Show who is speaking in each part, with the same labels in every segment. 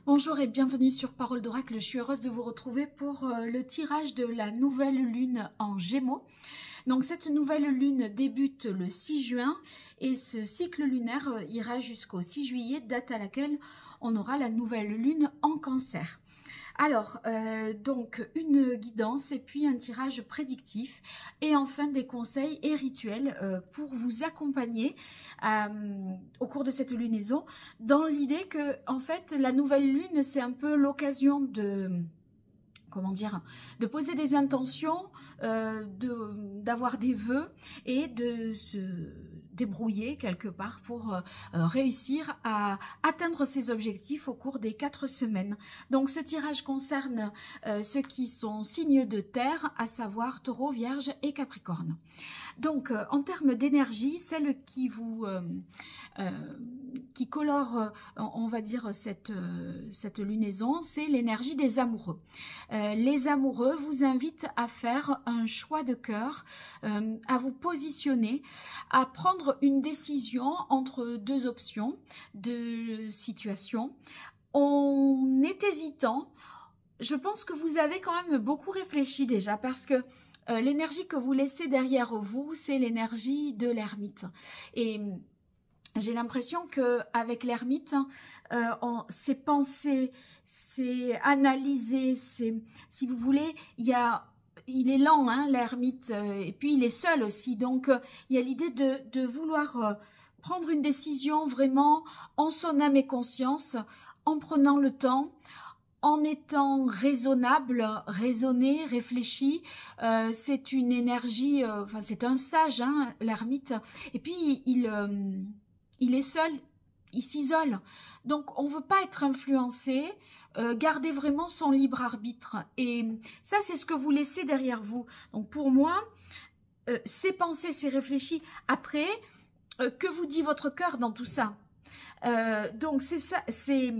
Speaker 1: Bonjour et bienvenue sur Parole d'Oracle. Je suis heureuse de vous retrouver pour le tirage de la nouvelle lune en Gémeaux. Donc cette nouvelle lune débute le 6 juin et ce cycle lunaire ira jusqu'au 6 juillet, date à laquelle on aura la nouvelle lune en Cancer. Alors, donc une guidance et puis un tirage prédictif et enfin des conseils et rituels pour vous accompagner au cours de cette lunaison dans l'idée que en fait la nouvelle lune c'est un peu l'occasion de... comment dire, de poser des intentions, d'avoir des vœux et de se débrouiller quelque part pour réussir à atteindre ses objectifs au cours des 4 semaines. Donc ce tirage concerne ceux qui sont signes de terre, à savoir Taureau, Vierge et Capricorne. Donc en termes d'énergie, celle qui vous qui colore, on va dire, cette lunaison, c'est l'énergie des amoureux. Les amoureux vous invitent à faire un choix de cœur, à vous positionner, à prendre une décision entre deux options, deux situations. On est hésitant. Je pense que vous avez quand même beaucoup réfléchi déjà parce que l'énergie que vous laissez derrière vous, c'est l'énergie de l'ermite. Et j'ai l'impression qu'avec l'ermite, c'est pensé, c'est analysé, si vous voulez, il est lent, hein, l'ermite, et puis il est seul aussi. Donc, il y a l'idée de vouloir prendre une décision vraiment en son âme et conscience, en prenant le temps, en étant raisonnable, raisonné, réfléchi. C'est une énergie, enfin c'est un sage, hein, l'ermite. Et puis, il est seul, il s'isole. Donc, on ne veut pas être influencé, garder vraiment son libre arbitre. Et ça, c'est ce que vous laissez derrière vous. Donc, pour moi, c'est pensé, c'est réfléchi. Après, que vous dit votre cœur dans tout ça? Donc, c'est ça, c'est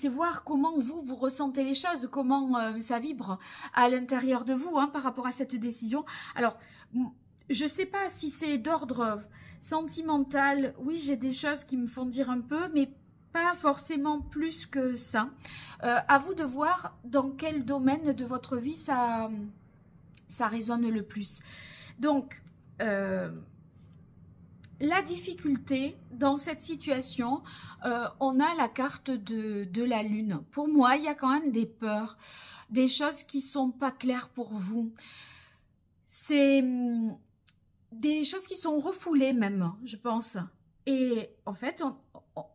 Speaker 1: voir comment vous ressentez les choses, comment ça vibre à l'intérieur de vous, hein, par rapport à cette décision. Alors, je ne sais pas si c'est d'ordre sentimental. Oui, j'ai des choses qui me font dire un peu, mais pas forcément plus que ça. À vous de voir dans quel domaine de votre vie ça résonne le plus. Donc, la difficulté dans cette situation, on a la carte de la lune. Pour moi, il y a quand même des peurs, des choses qui sont pas claires pour vous. C'est des choses qui sont refoulées même, je pense. Et en fait,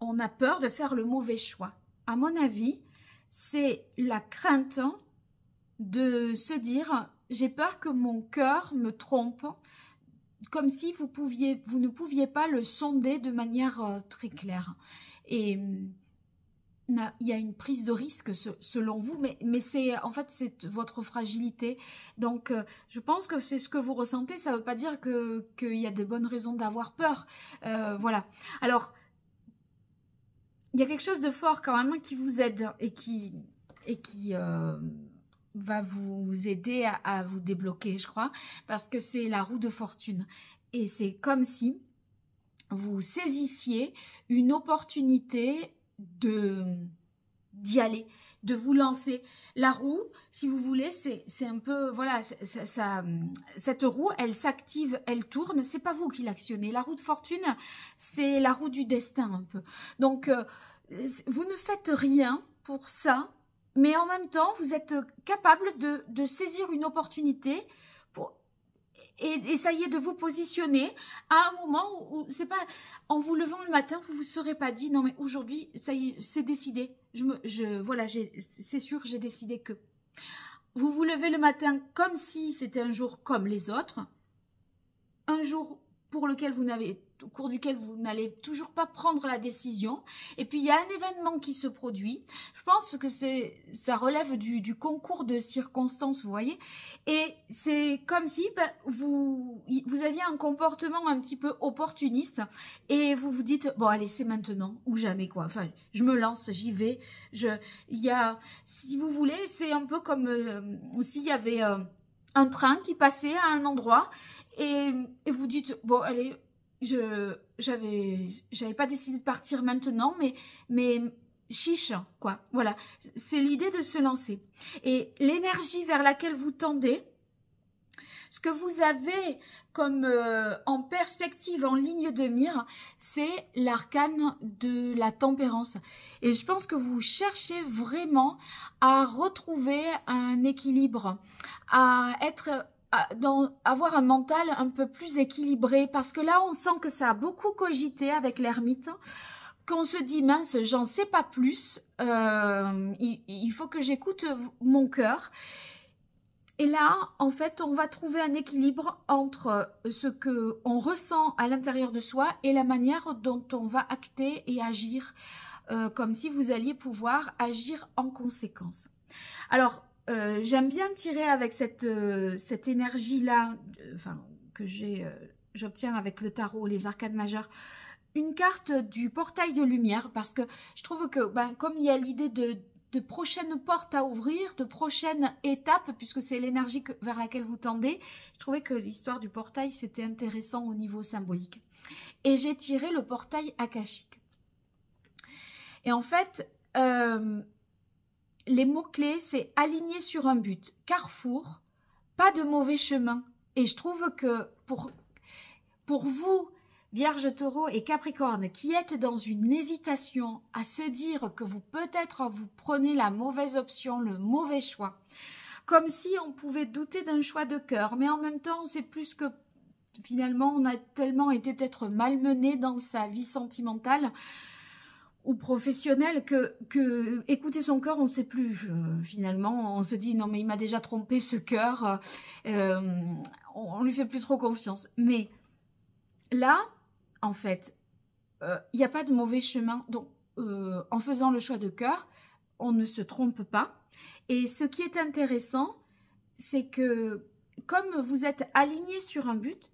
Speaker 1: on a peur de faire le mauvais choix. À mon avis, c'est la crainte de se dire « j'ai peur que mon cœur me trompe », comme si vous ne pouviez pas le sonder de manière très claire. Et il y a une prise de risque selon vous, mais c'est en fait c'est votre fragilité. Donc je pense que c'est ce que vous ressentez. Ça ne veut pas dire qu'il y a de bonnes raisons d'avoir peur. Voilà. Alors il y a quelque chose de fort quand même qui vous aide et qui va vous aider à vous débloquer, je crois, parce que c'est la roue de fortune. Et c'est comme si vous saisissiez une opportunité d'y aller, de vous lancer. La roue, si vous voulez, c'est un peu, voilà, cette roue, elle s'active, elle tourne, c'est pas vous qui l'actionnez. La roue de fortune, c'est la roue du destin un peu. Donc, vous ne faites rien pour ça, mais en même temps, vous êtes capable de saisir une opportunité et ça y est, de vous positionner à un moment où c'est pas en vous levant le matin, vous vous serez pas dit non mais aujourd'hui ça y est, c'est décidé. Voilà, c'est sûr, j'ai décidé que. Vous vous levez le matin comme si c'était un jour comme les autres, un jour au cours duquel vous n'allez toujours pas prendre la décision. Et puis, il y a un événement qui se produit. Je pense que ça relève du concours de circonstances, vous voyez. Et c'est comme si vous aviez un comportement un petit peu opportuniste. Et vous vous dites, bon, allez, c'est maintenant ou jamais, quoi. Enfin, je me lance, j'y vais. Si vous voulez, c'est un peu comme s'il y avait un train qui passait à un endroit et vous dites, bon, allez, j'avais pas décidé de partir maintenant, mais chiche, quoi. Voilà, c'est l'idée de se lancer. Et l'énergie vers laquelle vous tendez, ce que vous avez comme en perspective, en ligne de mire, c'est l'arcane de la tempérance. Et je pense que vous cherchez vraiment à retrouver un équilibre, à avoir un mental un peu plus équilibré, parce que là, on sent que ça a beaucoup cogité avec l'ermite, qu'on se dit, mince, j'en sais pas plus, il faut que j'écoute mon cœur. Et là, en fait, on va trouver un équilibre entre ce qu'on ressent à l'intérieur de soi et la manière dont on va acter et agir, comme si vous alliez pouvoir agir en conséquence. Alors, j'aime bien tirer avec cette énergie-là, que j'obtiens avec le tarot, les arcanes majeures, une carte du portail de lumière, parce que je trouve que, comme il y a l'idée de prochaines portes à ouvrir, de prochaines étapes, puisque c'est l'énergie vers laquelle vous tendez, je trouvais que l'histoire du portail, c'était intéressant au niveau symbolique. Et j'ai tiré le portail akashique. Et en fait, les mots-clés, c'est aligné sur un but, carrefour, pas de mauvais chemin. Et je trouve que pour vous, Vierge, Taureau et Capricorne, qui êtes dans une hésitation à se dire que peut-être vous prenez la mauvaise option, le mauvais choix, comme si on pouvait douter d'un choix de cœur, mais en même temps, c'est plus que finalement, on a tellement été peut-être malmené dans sa vie sentimentale ou professionnelle que écouter son cœur, on ne sait plus. Finalement, on se dit, non mais il m'a déjà trompé ce cœur, on lui fait plus trop confiance. Mais là, en fait, il n'y a pas de mauvais chemin. Donc, en faisant le choix de cœur, on ne se trompe pas. Et ce qui est intéressant, c'est que comme vous êtes aligné sur un but,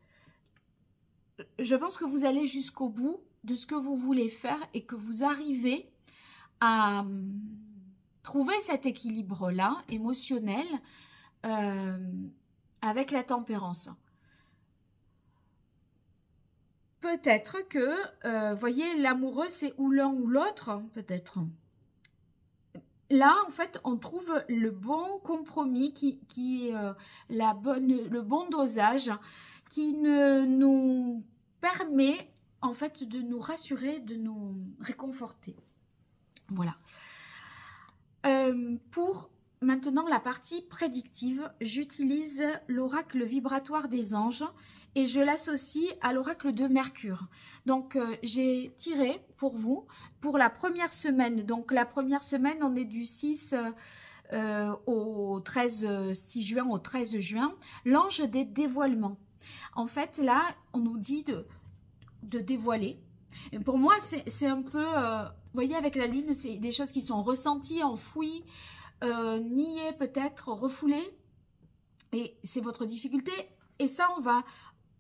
Speaker 1: je pense que vous allez jusqu'au bout de ce que vous voulez faire et que vous arrivez à trouver cet équilibre-là, émotionnel, avec la tempérance. Peut-être que, voyez, l'amoureux, c'est ou l'un ou l'autre, peut-être. Là, en fait, on trouve le bon compromis, qui est le bon dosage, qui nous permet, en fait, de nous rassurer, de nous réconforter. Voilà. Pour maintenant la partie prédictive, j'utilise l'oracle vibratoire des anges, et je l'associe à l'oracle de Mercure. Donc, j'ai tiré pour vous, pour la première semaine. Donc, la première semaine, on est du 6 au 6 juin au 13 juin. L'ange des dévoilements. En fait, là, on nous dit de dévoiler. Et pour moi, c'est un peu... vous voyez, avec la lune, c'est des choses qui sont ressenties, enfouies, niées peut-être, refoulées. Et c'est votre difficulté. Et ça, on va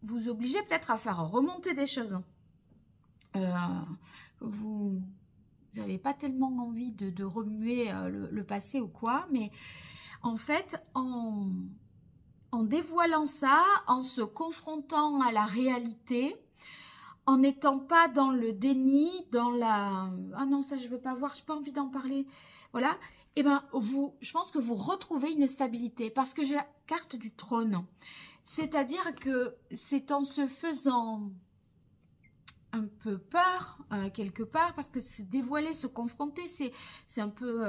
Speaker 1: vous obliger peut-être à faire remonter des choses. Vous n'avez pas tellement envie de remuer le passé ou quoi, mais en fait, en dévoilant ça, en se confrontant à la réalité, en n'étant pas dans le déni, dans la... Ah non, ça je veux pas voir, j'ai pas envie d'en parler. Voilà. Et ben, je pense que vous retrouvez une stabilité, parce que j'ai la carte du trône. C'est-à-dire que c'est en se faisant un peu peur, quelque part, parce que se dévoiler, se confronter, c'est un peu...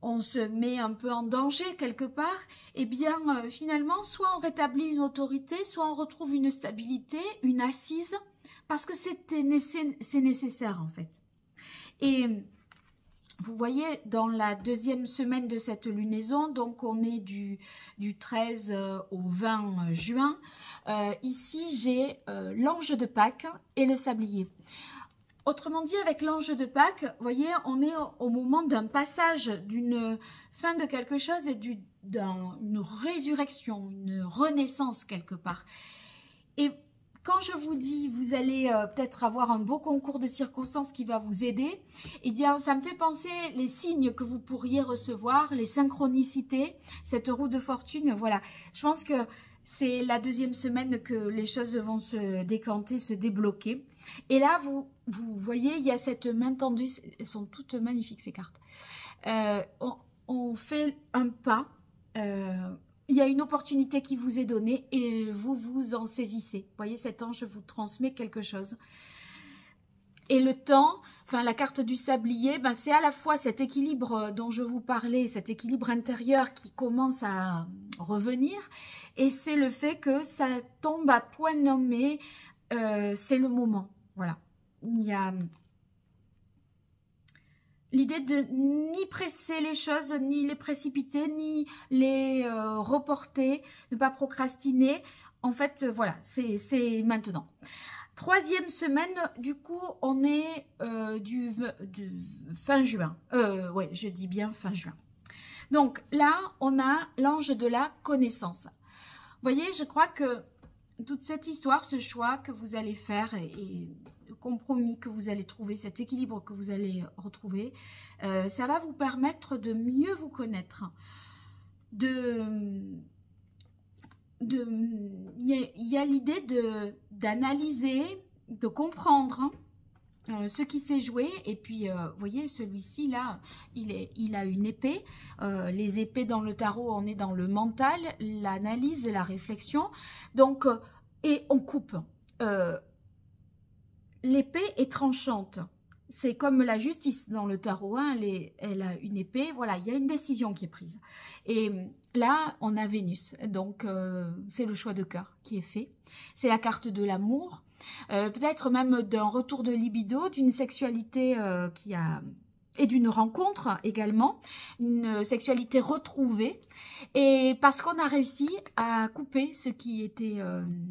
Speaker 1: on se met un peu en danger, quelque part. Et bien, finalement, soit on rétablit une autorité, soit on retrouve une stabilité, une assise, parce que c'est nécessaire, en fait. Et... vous voyez, dans la deuxième semaine de cette lunaison, donc on est du 13 au 20 juin, ici j'ai l'ange de Pâques et le sablier. Autrement dit, avec l'ange de Pâques, vous voyez, on est au moment d'un passage, d'une fin de quelque chose et d'une résurrection, une renaissance quelque part. Et quand je vous dis, vous allez peut-être avoir un beau concours de circonstances qui va vous aider, eh bien, ça me fait penser les signes que vous pourriez recevoir, les synchronicités, cette roue de fortune, voilà. Je pense que c'est la deuxième semaine que les choses vont se décanter, se débloquer. Et là, vous voyez, il y a cette main tendue. Elles sont toutes magnifiques, ces cartes. On fait un pas. Il y a une opportunité qui vous est donnée et vous vous en saisissez. Vous voyez, cet ange vous transmet quelque chose. Et le temps, enfin la carte du sablier, ben, c'est à la fois cet équilibre dont je vous parlais, cet équilibre intérieur qui commence à revenir. Et c'est le fait que ça tombe à point nommé, c'est le moment. Voilà. Il y a l'idée de ni presser les choses, ni les précipiter, ni les reporter, ne pas procrastiner. En fait, voilà, c'est maintenant. Troisième semaine, du coup, on est du fin juin. Ouais, je dis bien fin juin. Donc là, on a l'ange de la connaissance. Vous voyez, je crois que toute cette histoire, ce choix que vous allez faire et le compromis que vous allez trouver, cet équilibre que vous allez retrouver, ça va vous permettre de mieux vous connaître, il y a l'idée d'analyser, de comprendre ce qui s'est joué. Et puis, vous voyez, celui-ci, là, il a une épée. Les épées dans le tarot, on est dans le mental, l'analyse et la réflexion. Donc, et on coupe. L'épée est tranchante. C'est comme la justice dans le tarot, hein, elle a une épée, voilà, il y a une décision qui est prise. Et là, on a Vénus, donc c'est le choix de cœur qui est fait. C'est la carte de l'amour, peut-être même d'un retour de libido, d'une sexualité et d'une rencontre également, une sexualité retrouvée. Et parce qu'on a réussi à couper ce qui était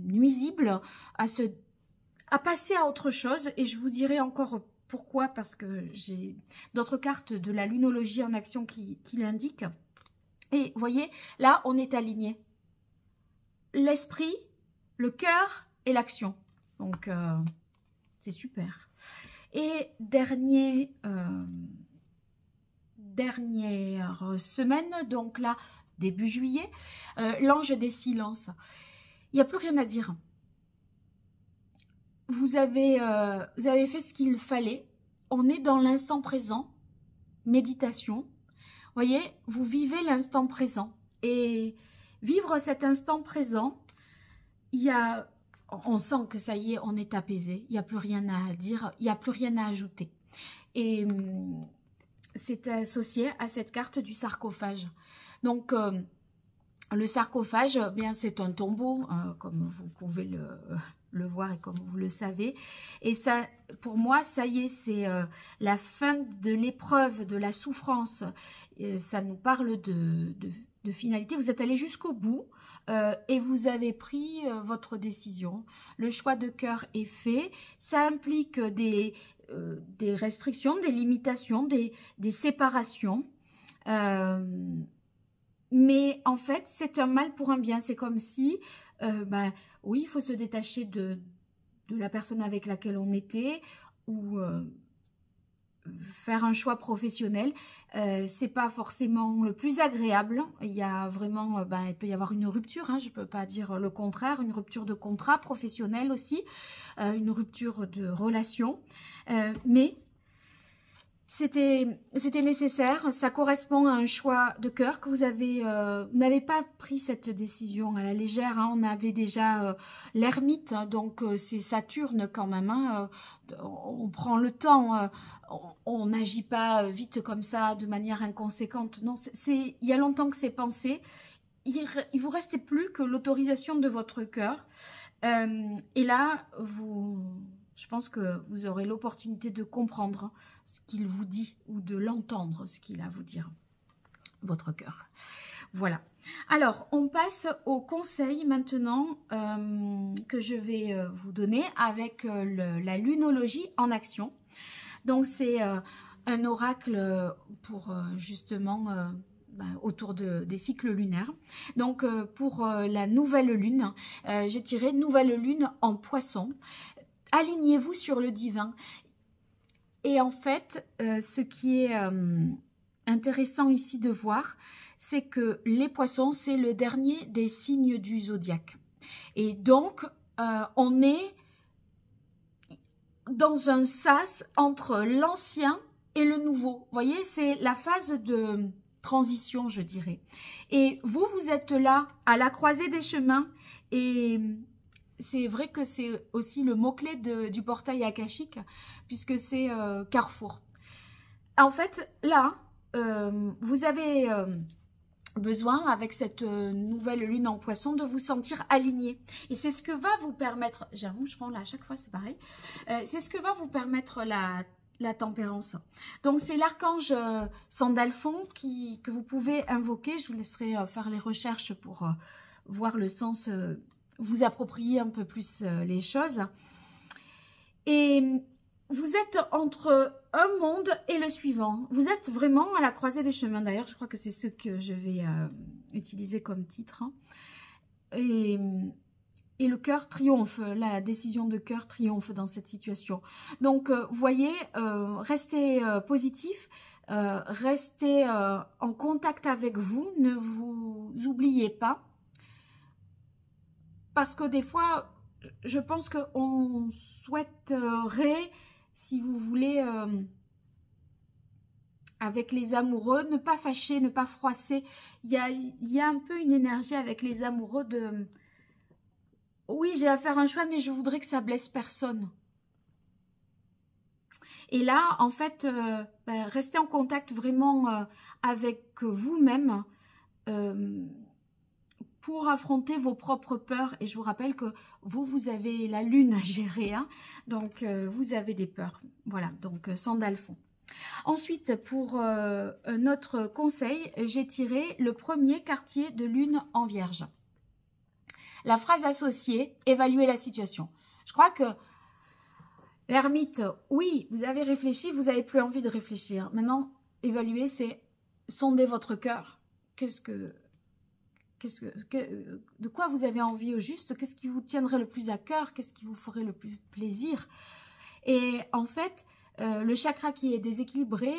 Speaker 1: nuisible, à passer à autre chose, et je vous dirai encore pourquoi, parce que j'ai d'autres cartes de la lunologie en action qui l'indiquent. Et vous voyez, là, on est aligné. L'esprit, le cœur et l'action. Donc, c'est super. Et dernière semaine, donc là, début juillet, l'ange des silences. Il n'y a plus rien à dire. Vous avez fait ce qu'il fallait. On est dans l'instant présent. Méditation. Vous voyez, vous vivez l'instant présent. Et vivre cet instant présent, on sent que ça y est, on est apaisé. Il n'y a plus rien à dire, il n'y a plus rien à ajouter. Et c'est associé à cette carte du sarcophage. Donc, le sarcophage, bien, c'est un tombeau, comme vous pouvez le voir et comme vous le savez. Et ça, pour moi, ça y est, c'est la fin de l'épreuve, de la souffrance. Et ça nous parle de finalité. Vous êtes allé jusqu'au bout et vous avez pris votre décision. Le choix de cœur est fait. Ça implique des restrictions, des limitations, des séparations. Mais en fait, c'est un mal pour un bien. C'est comme si, oui, il faut se détacher de la personne avec laquelle on était ou faire un choix professionnel. C'est pas forcément le plus agréable. Il y a vraiment, il peut y avoir une rupture, hein, je peux pas dire le contraire, une rupture de contrat professionnel aussi, une rupture de relation. Mais c'était nécessaire, ça correspond à un choix de cœur que vous n'avez pas pris cette décision à la légère, hein. On avait déjà l'ermite, hein, donc c'est Saturne quand même, hein, on prend le temps, on n'agit pas vite comme ça de manière inconséquente, non, il y a longtemps que c'est pensé, il vous restait plus que l'autorisation de votre cœur, et là, je pense que vous aurez l'opportunité de comprendre ce qu'il vous dit ou de l'entendre, ce qu'il a à vous dire, votre cœur. Voilà. Alors, on passe au conseil maintenant que je vais vous donner avec la lunologie en action. Donc, c'est un oracle pour justement autour des cycles lunaires. Donc, pour la nouvelle lune, j'ai tiré nouvelle lune en poisson. Alignez-vous sur le divin. Et en fait, ce qui est intéressant ici de voir, c'est que les poissons, c'est le dernier des signes du zodiaque. Et donc, on est dans un sas entre l'ancien et le nouveau. Vous voyez, c'est la phase de transition, je dirais. Et vous, vous êtes là, à la croisée des chemins. Et c'est vrai que c'est aussi le mot-clé du portail akashique, puisque c'est carrefour. En fait, là, vous avez besoin, avec cette nouvelle lune en poisson, de vous sentir aligné. Et c'est ce que va vous permettre, j'ai un moucheron là, à chaque fois c'est pareil, c'est ce que va vous permettre la tempérance. Donc c'est l'archange Sandalphon que vous pouvez invoquer. Je vous laisserai faire les recherches pour voir le sens, vous approprier un peu plus les choses. Et vous êtes entre un monde et le suivant. Vous êtes vraiment à la croisée des chemins. D'ailleurs, je crois que c'est ce que je vais utiliser comme titre. Hein. Et le cœur triomphe. La décision de cœur triomphe dans cette situation. Donc, vous voyez, restez positif. Restez en contact avec vous. Ne vous oubliez pas. Parce que des fois, je pense qu'on souhaiterait... Si vous voulez, avec les amoureux, ne pas fâcher, ne pas froisser. Il y a un peu une énergie avec les amoureux de... Oui, j'ai à faire un choix, mais je voudrais que ça blesse personne. Et là, en fait, restez en contact vraiment avec vous-même pour affronter vos propres peurs. Et je vous rappelle que vous avez la lune à gérer, hein, donc vous avez des peurs. Voilà, donc Sandalphon. Ensuite, pour notre conseil, j'ai tiré le premier quartier de lune en vierge. La phrase associée, évaluer la situation. Je crois que l'ermite, oui, vous avez réfléchi, vous n'avez plus envie de réfléchir. Maintenant, évaluer, c'est sonder votre cœur. De quoi vous avez envie au juste? Qu'est-ce qui vous tiendrait le plus à cœur? Qu'est-ce qui vous ferait le plus plaisir? Et en fait, le chakra qui est déséquilibré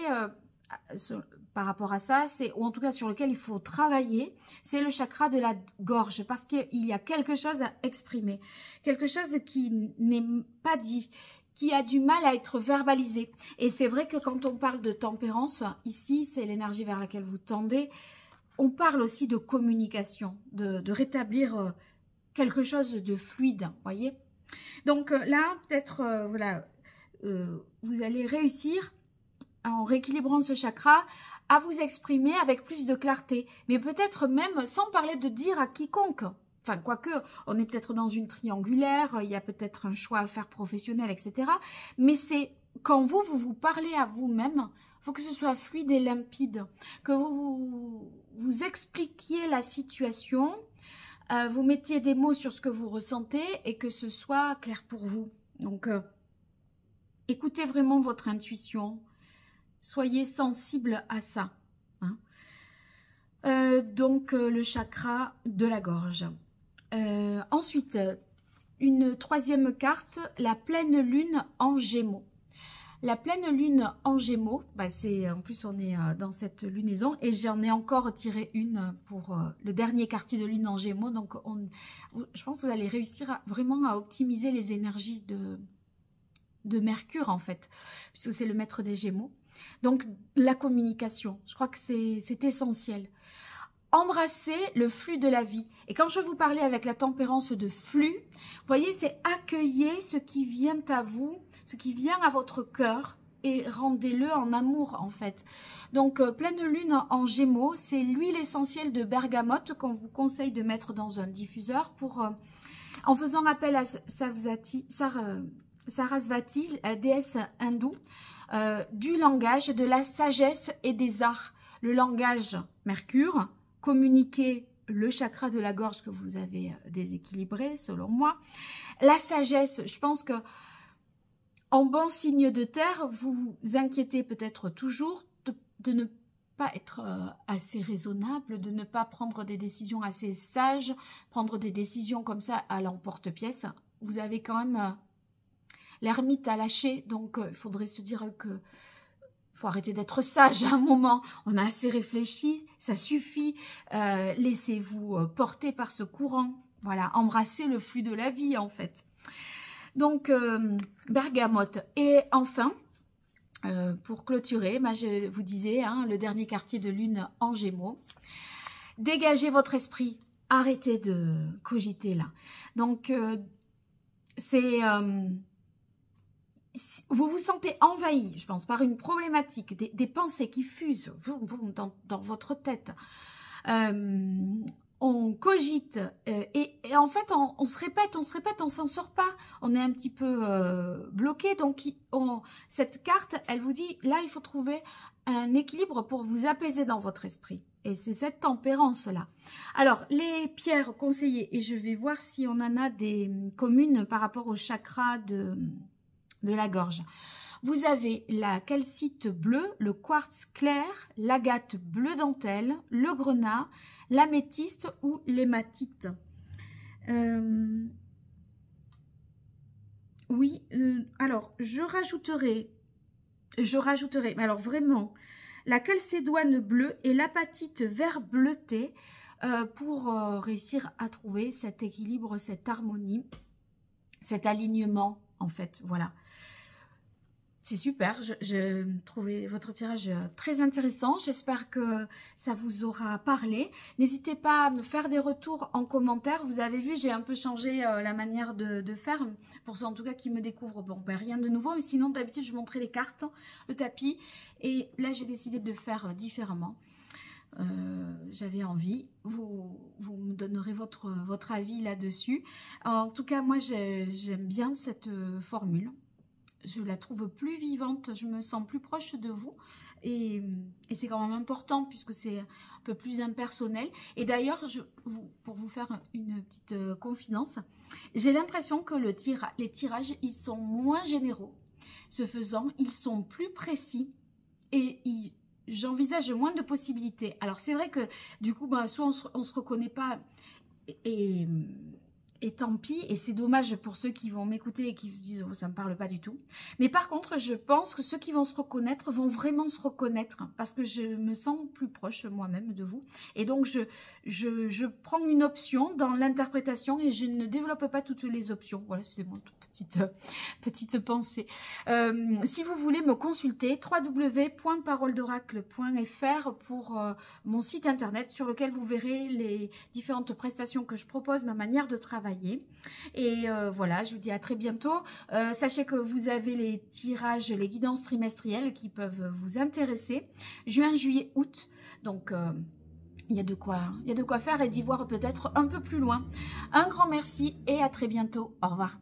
Speaker 1: par rapport à ça, ou en tout cas sur lequel il faut travailler, c'est le chakra de la gorge, parce qu'il y a quelque chose à exprimer, quelque chose qui n'est pas dit, qui a du mal à être verbalisé. Et c'est vrai que quand on parle de tempérance, ici, c'est l'énergie vers laquelle vous tendez. On parle aussi de communication, de rétablir quelque chose de fluide, voyez. Donc là, peut-être, voilà, vous allez réussir, en rééquilibrant ce chakra, à vous exprimer avec plus de clarté. Mais peut-être même sans parler de dire à quiconque. Enfin, quoique, on est peut-être dans une triangulaire, il y a peut-être un choix à faire professionnel, etc. Mais c'est quand vous parlez à vous-même, il faut que ce soit fluide et limpide, que vous expliquiez la situation, vous mettiez des mots sur ce que vous ressentez et que ce soit clair pour vous. Donc, écoutez vraiment votre intuition, soyez sensible à ça. Hein. Donc, le chakra de la gorge. Ensuite, une troisième carte, la pleine lune en Gémeaux. La pleine lune en Gémeaux, en plus on est dans cette lunaison et j'en ai encore tiré une pour le dernier quartier de lune en Gémeaux. Donc je pense que vous allez réussir vraiment à optimiser les énergies de Mercure en fait, puisque c'est le maître des Gémeaux. Donc la communication, je crois que c'est essentiel. Embrasser le flux de la vie. Et quand je vous parlais avec la tempérance de flux, vous voyez, c'est accueillir ce qui vient à vous, ce qui vient à votre cœur et rendez-le en amour en fait. Donc pleine lune en Gémeaux, c'est l'huile essentielle de bergamote qu'on vous conseille de mettre dans un diffuseur pour, en faisant appel à Sarasvati, la déesse hindoue, du langage, de la sagesse et des arts. Le langage, Mercure, communiquer le chakra de la gorge que vous avez déséquilibré, selon moi. La sagesse, je pense que en bon signe de terre, vous vous inquiétez peut-être toujours de ne pas être assez raisonnable, de ne pas prendre des décisions assez sages, prendre des décisions comme ça à l'emporte-pièce. Vous avez quand même l'ermite à lâcher, donc il faudrait se dire que faut arrêter d'être sage à un moment. On a assez réfléchi, ça suffit. Laissez-vous porter par ce courant. Voilà, embrassez le flux de la vie en fait. Donc, bergamote. Et enfin, pour clôturer, je vous disais, hein, le dernier quartier de lune en Gémeaux. Dégagez votre esprit. Arrêtez de cogiter là. Donc, vous vous sentez envahi, je pense, par une problématique, des pensées qui fusent dans votre tête. On cogite et en fait, on se répète, on s'en sort pas. On est un petit peu bloqué. Donc, cette carte, elle vous dit, là, il faut trouver un équilibre pour vous apaiser dans votre esprit. Et c'est cette tempérance-là. Alors, les pierres conseillées, et je vais voir si on en a des communes par rapport au chakra de la gorge. Vous avez la calcite bleue, le quartz clair, l'agate bleu dentelle, le grenat, l'améthyste ou l'hématite. Oui, alors je rajouterai, mais alors vraiment, la calcédoine bleue et l'apatite vert bleuté pour réussir à trouver cet équilibre, cette harmonie, cet alignement en fait, voilà. C'est super, je trouvais votre tirage très intéressant, j'espère que ça vous aura parlé. N'hésitez pas à me faire des retours en commentaire, vous avez vu j'ai un peu changé la manière de faire, pour ceux en tout cas qui me découvrent, bon ben rien de nouveau, mais sinon d'habitude je montrais les cartes, le tapis, et là j'ai décidé de faire différemment. J'avais envie, vous me donnerez votre avis là-dessus. En tout cas moi j'aime bien cette formule. Je la trouve plus vivante, je me sens plus proche de vous et c'est quand même important puisque c'est un peu plus impersonnel. Et d'ailleurs, pour vous faire une petite confidence, j'ai l'impression que les tirages, ils sont moins généraux. Ce faisant, ils sont plus précis et j'envisage moins de possibilités. Alors c'est vrai que du coup, soit on se reconnaît pas et tant pis, et c'est dommage pour ceux qui vont m'écouter et qui vous disent oh, ça me parle pas du tout. Mais par contre, je pense que ceux qui vont se reconnaître vont vraiment se reconnaître parce que je me sens plus proche moi-même de vous. Et donc, je prends une option dans l'interprétation et je ne développe pas toutes les options. Voilà, c'est mon petite pensée. Si vous voulez me consulter, www.paroledoracle.fr pour mon site internet sur lequel vous verrez les différentes prestations que je propose, ma manière de travailler. Et voilà, je vous dis à très bientôt. Sachez que vous avez les tirages, les guidances trimestrielles qui peuvent vous intéresser. Juin, juillet, août. Donc, il y a de quoi faire et d'y voir peut-être un peu plus loin. Un grand merci et à très bientôt. Au revoir.